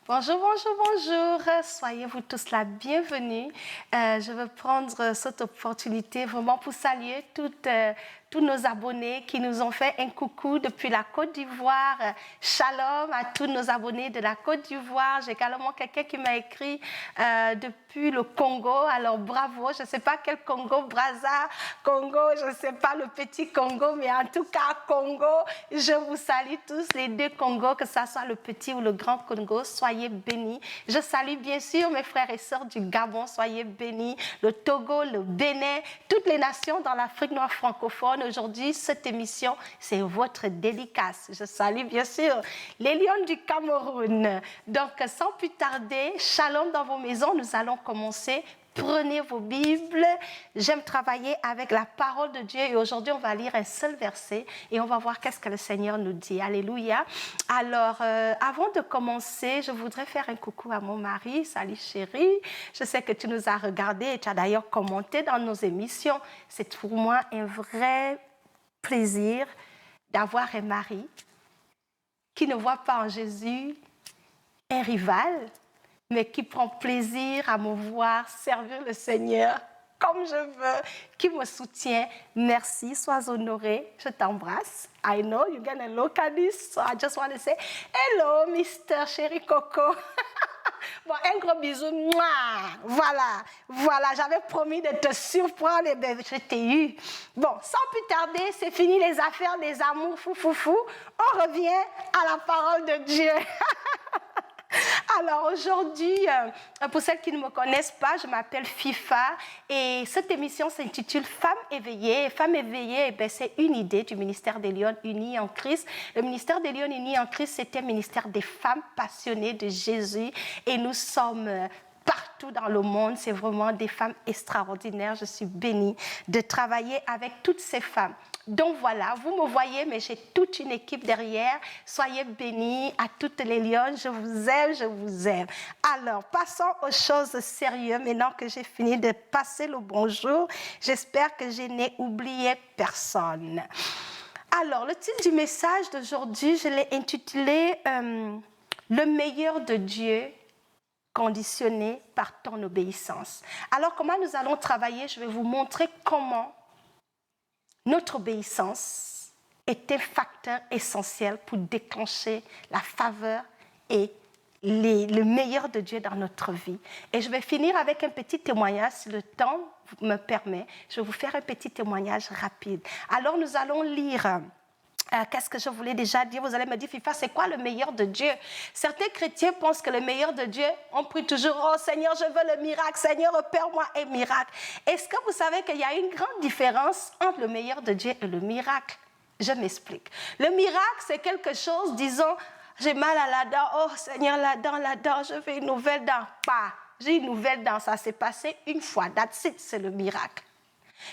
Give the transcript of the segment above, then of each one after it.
Bonjour, bonjour, bonjour. Soyez-vous tous la bienvenue. Je veux prendre cette opportunité vraiment pour saluer tous nos abonnés qui nous ont fait un coucou depuis la Côte d'Ivoire. Shalom à tous nos abonnés de la Côte d'Ivoire. J'ai également quelqu'un qui m'a écrit depuis le Congo. Alors bravo, je ne sais pas quel Congo, Brazza, Congo, je ne sais pas le petit Congo, mais en tout cas Congo, je vous salue tous les deux Congos, que ce soit le petit ou le grand Congo. Soyez bénis. Je salue bien sûr mes frères et sœurs du Gabon. Soyez bénis. Le Togo, le Bénin, toutes les nations dans l'Afrique noire francophone. Aujourd'hui, cette émission, c'est votre dédicace. Je salue bien sûr les lions du Cameroun. Donc, sans plus tarder, shalom dans vos maisons. Nous allons commencer. Prenez vos Bibles. J'aime travailler avec la parole de Dieu et aujourd'hui, on va lire un seul verset et on va voir qu'est-ce que le Seigneur nous dit. Alléluia. Alors, avant de commencer, je voudrais faire un coucou à mon mari. Salut chérie. Je sais que tu nous as regardés et tu as d'ailleurs commenté dans nos émissions. C'est pour moi un vrai plaisir d'avoir un mari qui ne voit pas en Jésus un rival, mais qui prend plaisir à me voir servir le Seigneur comme je veux, qui me soutient. Merci, sois honoré. Je t'embrasse. I know you're gonna look at this, so I just want to say, hello, Mr. Chéri Coco. Bon, un gros bisou. Mouah. Voilà, j'avais promis de te surprendre et ben, je t'ai eu. Bon, sans plus tarder, c'est fini les affaires des amours fou. On revient à la parole de Dieu. Alors aujourd'hui, pour celles qui ne me connaissent pas, je m'appelle FIFA et cette émission s'intitule Femmes éveillées. Femmes éveillées, eh c'est une idée du ministère des Lions Unis en Christ. Le ministère des Lions Unis en Christ, c'était un ministère des femmes passionnées de Jésus et nous sommes partout dans le monde. C'est vraiment des femmes extraordinaires. Je suis bénie de travailler avec toutes ces femmes. Donc voilà, vous me voyez, mais j'ai toute une équipe derrière. Soyez bénis à toutes les lionnes. Je vous aime. Alors, passons aux choses sérieuses. Maintenant que j'ai fini de passer le bonjour, j'espère que je n'ai oublié personne. Alors, le titre du message d'aujourd'hui, je l'ai intitulé « Le meilleur de Dieu ». Conditionné par ton obéissance. Alors, comment nous allons travailler? Je vais vous montrer comment notre obéissance est un facteur essentiel pour déclencher la faveur et le meilleur de Dieu dans notre vie. Et je vais finir avec un petit témoignage, si le temps me permet. Je vais vous faire un petit témoignage rapide. Alors, nous allons lire... qu'est-ce que je voulais déjà dire? Vous allez me dire, FIFA, c'est quoi le meilleur de Dieu? Certains chrétiens pensent que le meilleur de Dieu, on prie toujours, oh Seigneur, je veux le miracle, Seigneur, opère-moi un miracle. Est-ce que vous savez qu'il y a une grande différence entre le meilleur de Dieu et le miracle? Je m'explique. Le miracle, c'est quelque chose, disons, j'ai mal à la dent, oh Seigneur, la dent, je veux une nouvelle dent. Pas, j'ai une nouvelle dent, ça s'est passé une fois, that's it, c'est le miracle.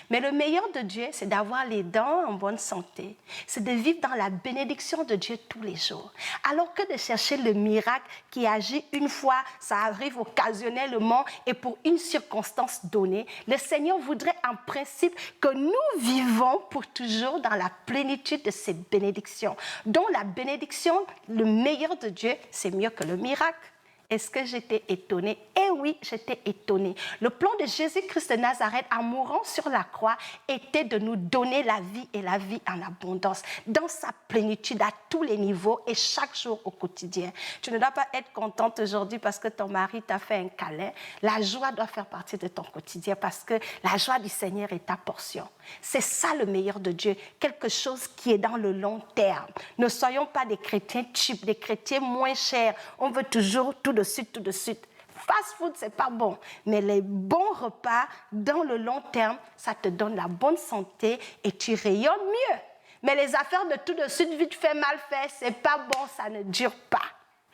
Mais le meilleur de Dieu, c'est d'avoir les dents en bonne santé. C'est de vivre dans la bénédiction de Dieu tous les jours. Alors que de chercher le miracle qui agit une fois, ça arrive occasionnellement et pour une circonstance donnée, le Seigneur voudrait en principe que nous vivons pour toujours dans la plénitude de ses bénédictions. Donc la bénédiction, le meilleur de Dieu, c'est mieux que le miracle. Est-ce que j'étais étonnée? Eh oui, j'étais étonnée. Le plan de Jésus-Christ de Nazareth en mourant sur la croix était de nous donner la vie et la vie en abondance, dans sa plénitude à tous les niveaux et chaque jour au quotidien. Tu ne dois pas être contente aujourd'hui parce que ton mari t'a fait un câlin. La joie doit faire partie de ton quotidien parce que la joie du Seigneur est ta portion. C'est ça le meilleur de Dieu, quelque chose qui est dans le long terme. Ne soyons pas des chrétiens cheap, des chrétiens moins chers. On veut toujours tout de suite. Fast food, c'est pas bon. Mais les bons repas, dans le long terme, ça te donne la bonne santé et tu rayonnes mieux. Mais les affaires de tout de suite, vite fait, mal fait, c'est pas bon, ça ne dure pas.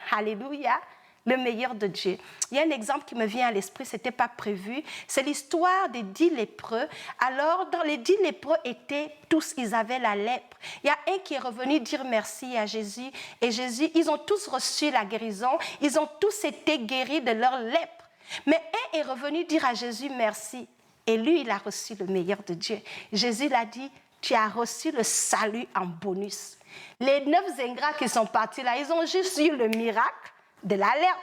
Alléluia. Le meilleur de Dieu. Il y a un exemple qui me vient à l'esprit, ce n'était pas prévu. C'est l'histoire des 10 lépreux. Alors, dans les 10 lépreux étaient tous, ils avaient la lèpre. Il y a un qui est revenu dire merci à Jésus. Et Jésus, ils ont tous reçu la guérison. Ils ont tous été guéris de leur lèpre. Mais un est revenu dire à Jésus merci. Et lui, il a reçu le meilleur de Dieu. Jésus l'a dit, tu as reçu le salut en bonus. Les 9 ingrats qui sont partis là, ils ont juste eu le miracle de la lèpre.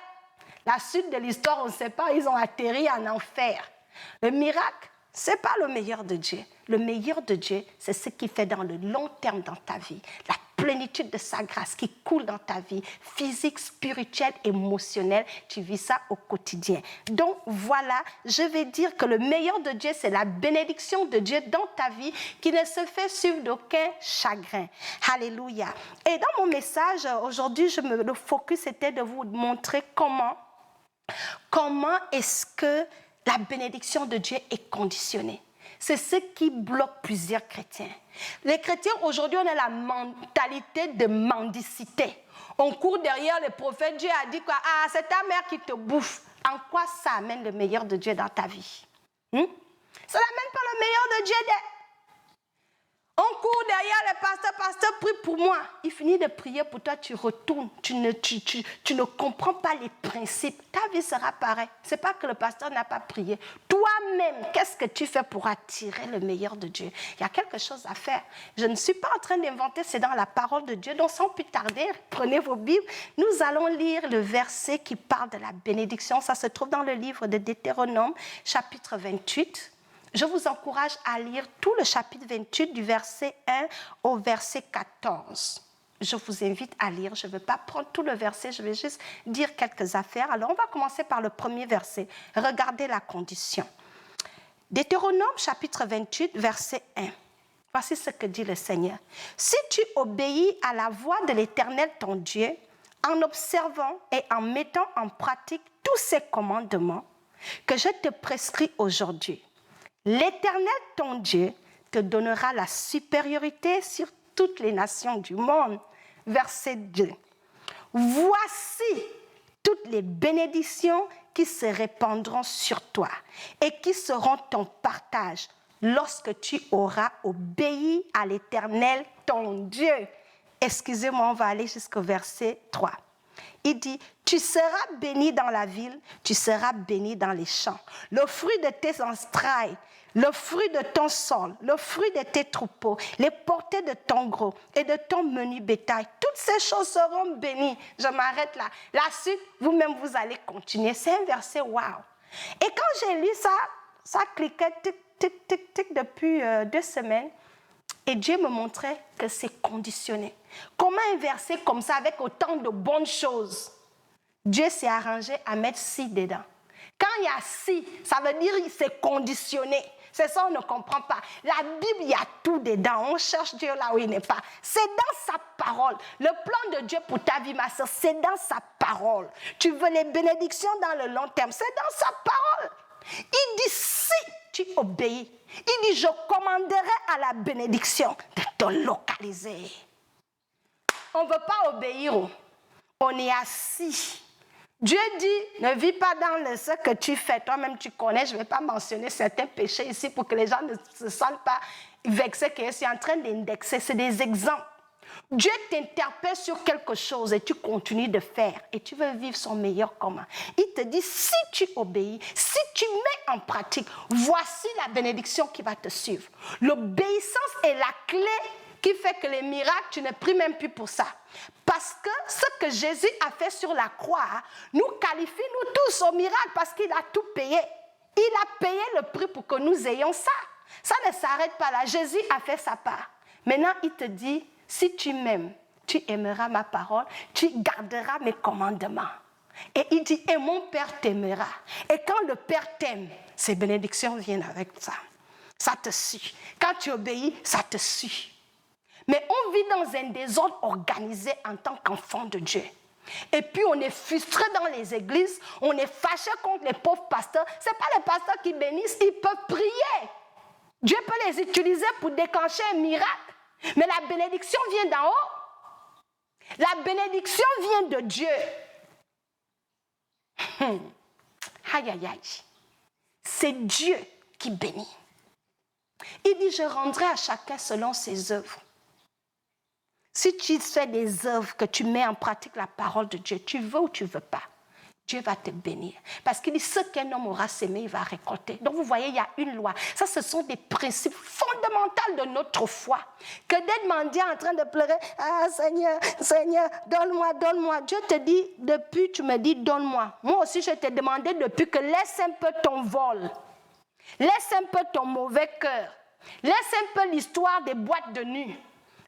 La suite de l'histoire, on ne sait pas, ils ont atterri en enfer. Le miracle, ce n'est pas le meilleur de Dieu. Le meilleur de Dieu, c'est ce qu'il fait dans le long terme dans ta vie. La plénitude de sa grâce qui coule dans ta vie, physique, spirituelle, émotionnelle, tu vis ça au quotidien. Donc voilà, je vais dire que le meilleur de Dieu, c'est la bénédiction de Dieu dans ta vie qui ne se fait suivre d'aucun chagrin. Alléluia. Et dans mon message, aujourd'hui, le focus était de vous montrer comment est-ce que la bénédiction de Dieu est conditionnée. C'est ce qui bloque plusieurs chrétiens. Les chrétiens, aujourd'hui, on a la mentalité de mendicité. On court derrière les prophètes. Dieu a dit quoi? Ah, c'est ta mère qui te bouffe. En quoi ça amène le meilleur de Dieu dans ta vie? Ça n'amène pas le meilleur de Dieu. On court derrière le pasteur, prie pour moi. Il finit de prier pour toi, tu retournes. Tu ne comprends pas les principes. Ta vie sera pareille. Ce n'est pas que le pasteur n'a pas prié. Toi-même, qu'est-ce que tu fais pour attirer le meilleur de Dieu? Il y a quelque chose à faire. Je ne suis pas en train d'inventer, c'est dans la parole de Dieu. Donc sans plus tarder, prenez vos Bibles. Nous allons lire le verset qui parle de la bénédiction. Ça se trouve dans le livre de Deutéronome, chapitre 28. Je vous encourage à lire tout le chapitre 28 du verset 1 au verset 14. Je vous invite à lire. Je ne vais pas prendre tout le verset, je vais juste dire quelques affaires. Alors, on va commencer par le premier verset. Regardez la condition. Deutéronome, chapitre 28, verset 1. Voici ce que dit le Seigneur. Si tu obéis à la voix de l'Éternel ton Dieu, en observant et en mettant en pratique tous ses commandements que je te prescris aujourd'hui, l'Éternel, ton Dieu, te donnera la supériorité sur toutes les nations du monde. Verset 2. Voici toutes les bénédictions qui se répandront sur toi et qui seront ton partage lorsque tu auras obéi à l'Éternel, ton Dieu. Excusez-moi, on va aller jusqu'au verset 3. Il dit, tu seras béni dans la ville, tu seras béni dans les champs. Le fruit de tes entrailles, le fruit de ton sol, le fruit de tes troupeaux, les portées de ton gros et de ton menu bétail, toutes ces choses seront bénies. Je m'arrête là. La suite, vous-même, vous allez continuer. C'est un verset wow. Et quand j'ai lu ça, ça cliquait tic, tic, tic, tic depuis 2 semaines. Et Dieu me montrait que c'est conditionné. Comment un verset comme ça, avec autant de bonnes choses, Dieu s'est arrangé à mettre si dedans. Quand il y a si, ça veut dire que c'est conditionné. C'est ça, on ne comprend pas. La Bible, il y a tout dedans. On cherche Dieu là où il n'est pas. C'est dans sa parole. Le plan de Dieu pour ta vie, ma soeur, c'est dans sa parole. Tu veux les bénédictions dans le long terme, c'est dans sa parole. Il dit, si tu obéis, il dit, je commanderai à la bénédiction de te localiser. On ne veut pas obéir. On est assis. Dieu dit, ne vis pas dans ce que tu fais. Toi-même, tu connais. Je ne vais pas mentionner certains péchés ici pour que les gens ne se sentent pas vexés que je suis en train d'indexer. C'est des exemples. Dieu t'interpelle sur quelque chose et tu continues de faire. Et tu veux vivre son meilleur commun. Il te dit, si tu obéis, si tu mets en pratique, voici la bénédiction qui va te suivre. L'obéissance est la clé qui fait que les miracles, tu ne pries même plus pour ça. Parce que ce que Jésus a fait sur la croix nous qualifie, nous tous, au miracle parce qu'il a tout payé. Il a payé le prix pour que nous ayons ça. Ça ne s'arrête pas là. Jésus a fait sa part. Maintenant, il te dit, si tu m'aimes, tu aimeras ma parole, tu garderas mes commandements. Et il dit, et mon Père t'aimera. Et quand le Père t'aime, ces bénédictions viennent avec ça. Ça te suit. Quand tu obéis, ça te suit. Mais on vit dans un désordre organisé en tant qu'enfant de Dieu. Et puis on est frustré dans les églises, on est fâché contre les pauvres pasteurs. Ce n'est pas les pasteurs qui bénissent, ils peuvent prier. Dieu peut les utiliser pour déclencher un miracle. Mais la bénédiction vient d'en haut. La bénédiction vient de Dieu. Aïe, aïe, aïe. C'est Dieu qui bénit. Il dit, je rendrai à chacun selon ses œuvres. Si tu fais des œuvres, que tu mets en pratique la parole de Dieu, tu veux ou tu ne veux pas, Dieu va te bénir. Parce qu'il dit, ce qu'un homme aura semé, il va récolter. Donc vous voyez, il y a une loi. Ça, ce sont des principes fondamentaux de notre foi. Que d'être mendiant en train de pleurer, ah Seigneur, Seigneur, donne-moi, donne-moi. Dieu te dit, depuis tu me dis, donne-moi. Moi aussi, je t'ai demandé depuis que laisse un peu ton vol. Laisse un peu ton mauvais cœur. Laisse un peu l'histoire des boîtes de nuit.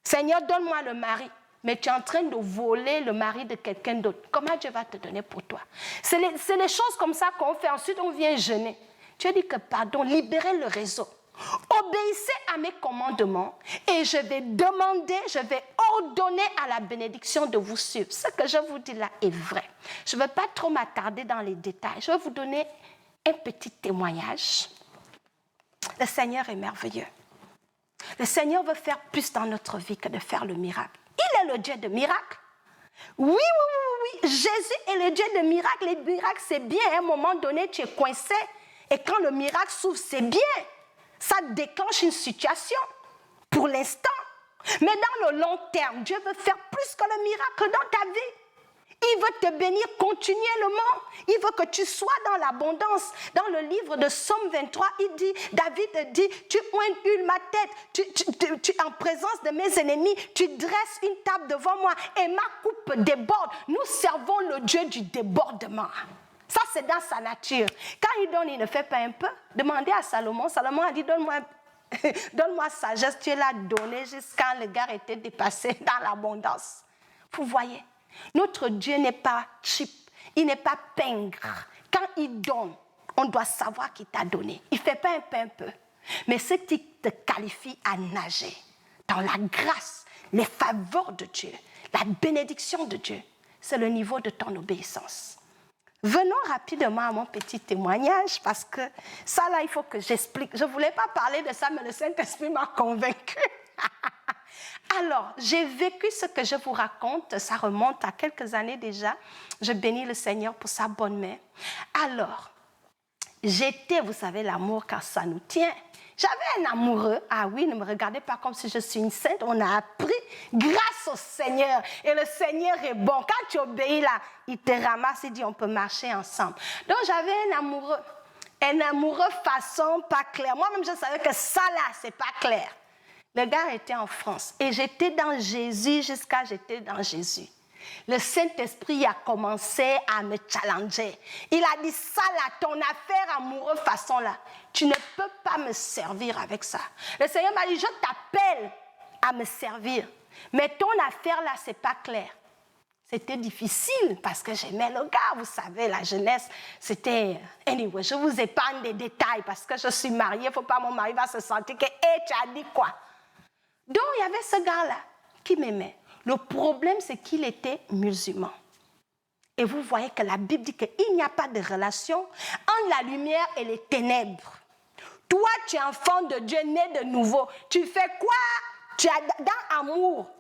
Seigneur, donne-moi le mari. Mais tu es en train de voler le mari de quelqu'un d'autre. Comment Dieu va te donner pour toi? C'est les choses comme ça qu'on fait. Ensuite, on vient jeûner. Dieu dit que pardon, libérez le réseau. Obéissez à mes commandements et je vais demander, je vais ordonner à la bénédiction de vous suivre. Ce que je vous dis là est vrai. Je ne veux pas trop m'attarder dans les détails. Je vais vous donner un petit témoignage. Le Seigneur est merveilleux. Le Seigneur veut faire plus dans notre vie que de faire le miracle. Il est le Dieu de miracles. Oui. Jésus est le Dieu de miracles. Les miracles, c'est bien. À un moment donné, tu es coincé. Et quand le miracle s'ouvre, c'est bien. Ça déclenche une situation pour l'instant. Mais dans le long terme, Dieu veut faire plus que le miracle dans ta vie. Il veut te bénir continuellement. Il veut que tu sois dans l'abondance. Dans le livre de Psaume 23, il dit, David dit, tu huiles ma tête, tu en présence de mes ennemis, tu dresses une table devant moi et ma coupe déborde. Nous servons le Dieu du débordement. Ça, c'est dans sa nature. Quand il donne, il ne fait pas un peu. Demandez à Salomon. Salomon a dit, donne-moi sagesse. Tu l'as donné jusqu'à l'égard était dépassé dans l'abondance. Vous voyez? Notre Dieu n'est pas cheap, il n'est pas pingre. Quand il donne, on doit savoir qu'il t'a donné. Il ne fait pas un peu. Mais ce qui te qualifie à nager dans la grâce, les faveurs de Dieu, la bénédiction de Dieu, c'est le niveau de ton obéissance. Venons rapidement à mon petit témoignage parce que ça là, il faut que j'explique. Je ne voulais pas parler de ça, mais le Saint-Esprit m'a convaincue. Alors, j'ai vécu ce que je vous raconte, ça remonte à quelques années déjà. Je bénis le Seigneur pour sa bonne main. Alors, j'étais, vous savez, l'amour car ça nous tient. J'avais un amoureux, ah oui, ne me regardez pas comme si je suis une sainte, on a appris grâce au Seigneur. Et le Seigneur est bon. Quand tu obéis là, il te ramasse et dit on peut marcher ensemble. Donc j'avais un amoureux façon pas clair. Moi-même, je savais que ça là, c'est pas clair. Le gars était en France et j'étais dans Jésus jusqu'à j'étais dans Jésus. Le Saint-Esprit a commencé à me challenger. Il a dit, ça là, ton affaire amoureuse façon là, tu ne peux pas me servir avec ça. Le Seigneur m'a dit, je t'appelle à me servir. Mais ton affaire là, c'est pas clair. C'était difficile parce que j'aimais le gars, vous savez, la jeunesse, c'était... Anyway, je vous épargne des détails parce que je suis mariée, il ne faut pas mon mari va se sentir que, hey, tu as dit quoi? Donc, il y avait ce gars-là qui m'aimait. Le problème, c'est qu'il était musulman. Et vous voyez que la Bible dit qu'il n'y a pas de relation entre la lumière et les ténèbres. Toi, tu es enfant de Dieu, né de nouveau. Tu fais quoi? Tu as dans amour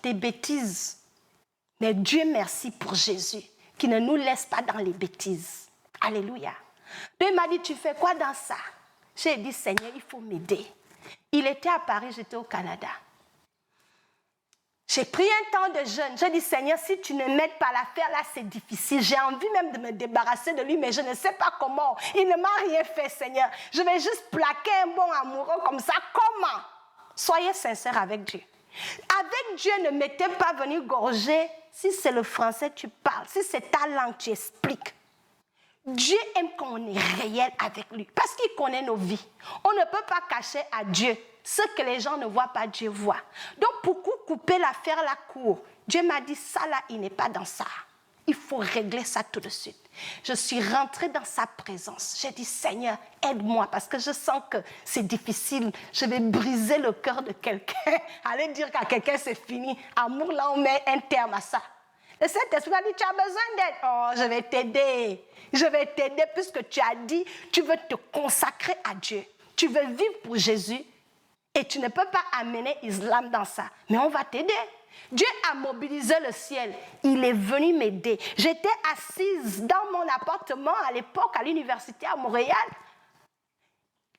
des bêtises. Mais Dieu merci pour Jésus, qui ne nous laisse pas dans les bêtises. Alléluia. Donc, il m'a dit, tu fais quoi dans ça? J'ai dit, Seigneur, il faut m'aider. Il était à Paris, j'étais au Canada. J'ai pris un temps de jeûne. J'ai dit, Seigneur, si tu ne m'aides pas à la faire, là, c'est difficile. J'ai envie même de me débarrasser de lui, mais je ne sais pas comment. Il ne m'a rien fait, Seigneur. Je vais juste plaquer un bon amoureux comme ça. Comment? Soyez sincères avec Dieu. Avec Dieu, ne mettez pas venir gorger. Si c'est le français, tu parles. Si c'est ta langue, tu expliques. Dieu aime quand on est réel avec lui, parce qu'il connaît nos vies. On ne peut pas cacher à Dieu ce que les gens ne voient pas, Dieu voit. Donc, pour couper l'affaire la cour, Dieu m'a dit, ça là, il n'est pas dans ça. Il faut régler ça tout de suite. Je suis rentrée dans sa présence. J'ai dit, Seigneur, aide-moi, parce que je sens que c'est difficile. Je vais briser le cœur de quelqu'un. Aller dire qu'à quelqu'un, c'est fini. Amour, là, on met un terme à ça. Le Saint-Esprit a dit, tu as besoin d'aide. Oh, je vais t'aider. Je vais t'aider puisque tu as dit, tu veux te consacrer à Dieu. Tu veux vivre pour Jésus et tu ne peux pas amener l'islam dans ça. Mais on va t'aider. Dieu a mobilisé le ciel. Il est venu m'aider. J'étais assise dans mon appartement à l'époque à l'université à Montréal.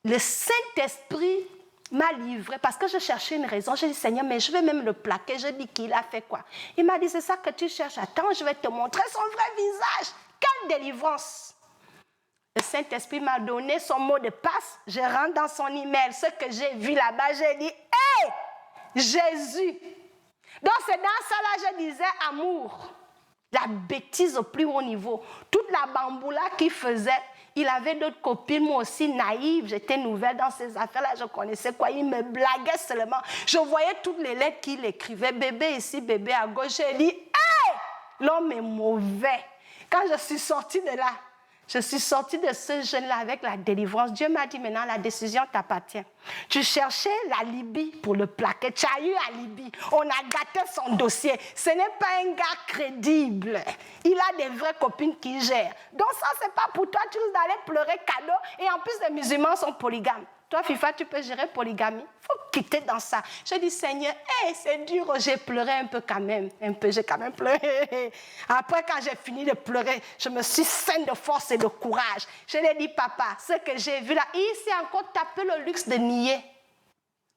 Le Saint-Esprit m'a livré parce que je cherchais une raison. J'ai dit, Seigneur, mais je vais même le plaquer. Je dis qu'il a fait quoi? Il m'a dit, c'est ça que tu cherches. Attends, je vais te montrer son vrai visage. Quel quelle délivrance! Le Saint-Esprit m'a donné son mot de passe. Je rentre dans son email. Ce que j'ai vu là-bas, j'ai dit, hé, Jésus! Donc c'est dans ça là, je disais amour. La bêtise au plus haut niveau. Toute la bamboula qu'il faisait, il avait d'autres copines, moi aussi naïve, j'étais nouvelle dans ces affaires-là, je connaissais quoi, il me blaguait seulement. Je voyais toutes les lettres qu'il écrivait, bébé ici, bébé à gauche, j'ai dit, hé, l'homme est mauvais. Quand je suis sortie de là, je suis sortie de ce jeûne-là avec la délivrance. Dieu m'a dit, maintenant, la décision t'appartient. Tu cherchais la Libye pour le plaquer. Tu as eu la Libye. On a gâté son dossier. Ce n'est pas un gars crédible. Il a des vraies copines qui gèrent. Donc ça, ce n'est pas pour toi. Tu risques d'aller pleurer cadeau. Et en plus, les musulmans sont polygames. Toi, FIFA, tu peux gérer polygamie. Il faut quitter dans ça. Je dis, Seigneur, hey, c'est dur. J'ai pleuré un peu quand même. Un peu, j'ai quand même pleuré. Après, quand j'ai fini de pleurer, je me suis saine de force et de courage. Je lui ai dit, papa, ce que j'ai vu là, il s'est encore tapé le luxe de nier.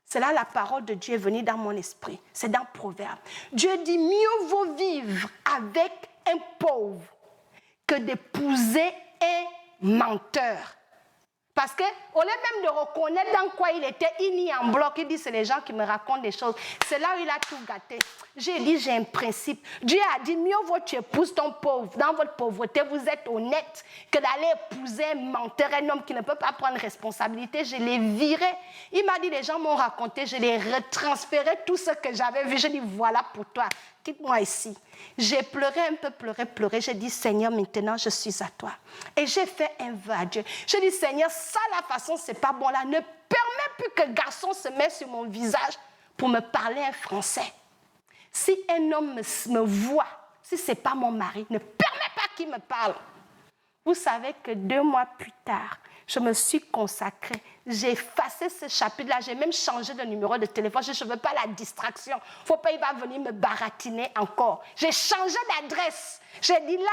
C'est là la parole de Dieu est venue dans mon esprit. C'est dans Proverbe. Dieu dit, mieux vaut vivre avec un pauvre que d'épouser un menteur. Parce qu'au lieu même de reconnaître dans quoi il était, il nie en bloc, il dit c'est les gens qui me racontent des choses. C'est là où il a tout gâté. J'ai dit j'ai un principe. Dieu a dit mieux vaut tu épouses ton pauvre. Dans votre pauvreté, vous êtes honnête que d'aller épouser un menteur, un homme qui ne peut pas prendre responsabilité. Je l'ai viré. Il m'a dit les gens m'ont raconté, je l'ai retransféré tout ce que j'avais vu. Je dis voilà pour toi. Quitte-moi ici. J'ai pleuré un peu, pleuré. J'ai dit, Seigneur, maintenant, je suis à toi. Et j'ai fait un vœu à Dieu. J'ai dit, Seigneur, ça, la façon, c'est pas bon là. Ne permets plus que garçon se mette sur mon visage pour me parler un français. Si un homme me voit, si ce n'est pas mon mari, ne permets pas qu'il me parle. Vous savez que 2 mois plus tard, je me suis consacrée. J'ai effacé ce chapitre-là. J'ai même changé de numéro de téléphone. Je ne veux pas la distraction. Il ne faut pas, il va venir me baratiner encore. J'ai changé d'adresse. J'ai dit, là,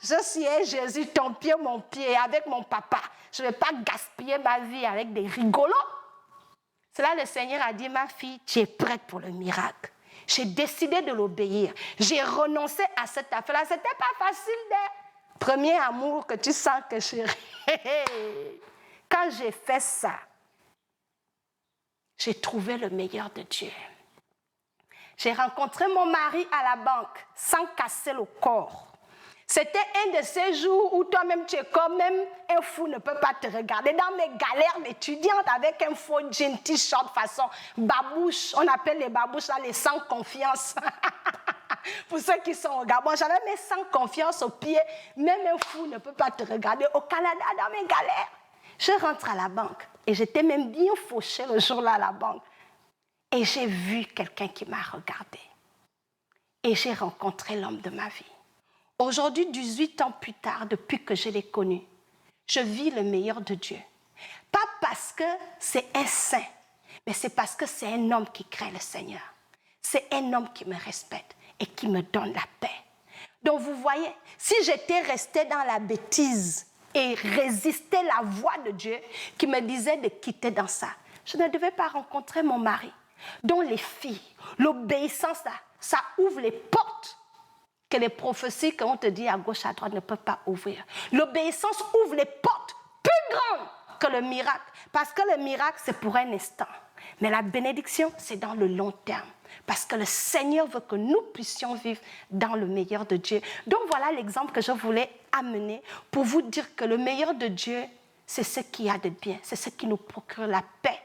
je suis Jésus, ton pied, mon pied, avec mon papa. Je ne vais pas gaspiller ma vie avec des rigolos. C'est là le Seigneur a dit, ma fille, tu es prête pour le miracle. J'ai décidé de l'obéir. J'ai renoncé à cette affaire-là. Ce n'était pas facile de... Premier amour que tu sens que chérie. Quand j'ai fait ça, j'ai trouvé le meilleur de Dieu. J'ai rencontré mon mari à la banque sans casser le corps. C'était un de ces jours où toi-même tu es comme même un fou ne peut pas te regarder. Dans mes galères d'étudiante avec un faux jean t-shirt façon babouche, on appelle les babouches là les sans confiance. Pour ceux qui sont au Gabon, j'avais mes sans confiance aux pieds. Même un fou ne peut pas te regarder. Au Canada, dans mes galères, je rentre à la banque et j'étais même bien fauchée le jour-là à la banque. Et j'ai vu quelqu'un qui m'a regardé. Et j'ai rencontré l'homme de ma vie. Aujourd'hui, 18 ans plus tard, depuis que je l'ai connu, je vis le meilleur de Dieu. Pas parce que c'est un saint, mais c'est parce que c'est un homme qui craint le Seigneur. C'est un homme qui me respecte et qui me donne la paix. Donc vous voyez, si j'étais restée dans la bêtise et résistais la voix de Dieu qui me disait de quitter dans ça, je ne devais pas rencontrer mon mari. Donc les filles, l'obéissance, ça ouvre les portes que les prophéties qu'on te dit à gauche, à droite ne peuvent pas ouvrir. L'obéissance ouvre les portes plus grandes que le miracle. Parce que le miracle, c'est pour un instant. Mais la bénédiction, c'est dans le long terme. Parce que le Seigneur veut que nous puissions vivre dans le meilleur de Dieu. Donc voilà l'exemple que je voulais amener pour vous dire que le meilleur de Dieu, c'est ce qu'il y a de bien. C'est ce qui nous procure la paix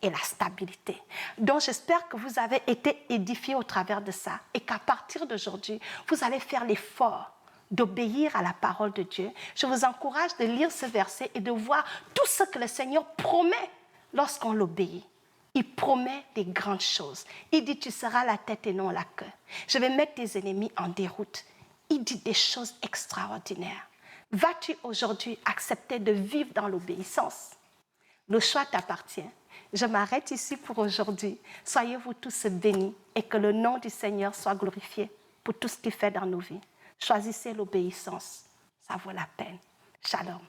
et la stabilité. Donc j'espère que vous avez été édifiés au travers de ça et qu'à partir d'aujourd'hui, vous allez faire l'effort d'obéir à la parole de Dieu. Je vous encourage de lire ce verset et de voir tout ce que le Seigneur promet lorsqu'on l'obéit. Il promet des grandes choses. Il dit, tu seras la tête et non la queue. Je vais mettre tes ennemis en déroute. Il dit des choses extraordinaires. Vas-tu aujourd'hui accepter de vivre dans l'obéissance? Le choix t'appartient. Je m'arrête ici pour aujourd'hui. Soyez-vous tous bénis et que le nom du Seigneur soit glorifié pour tout ce qu'il fait dans nos vies. Choisissez l'obéissance. Ça vaut la peine. Shalom.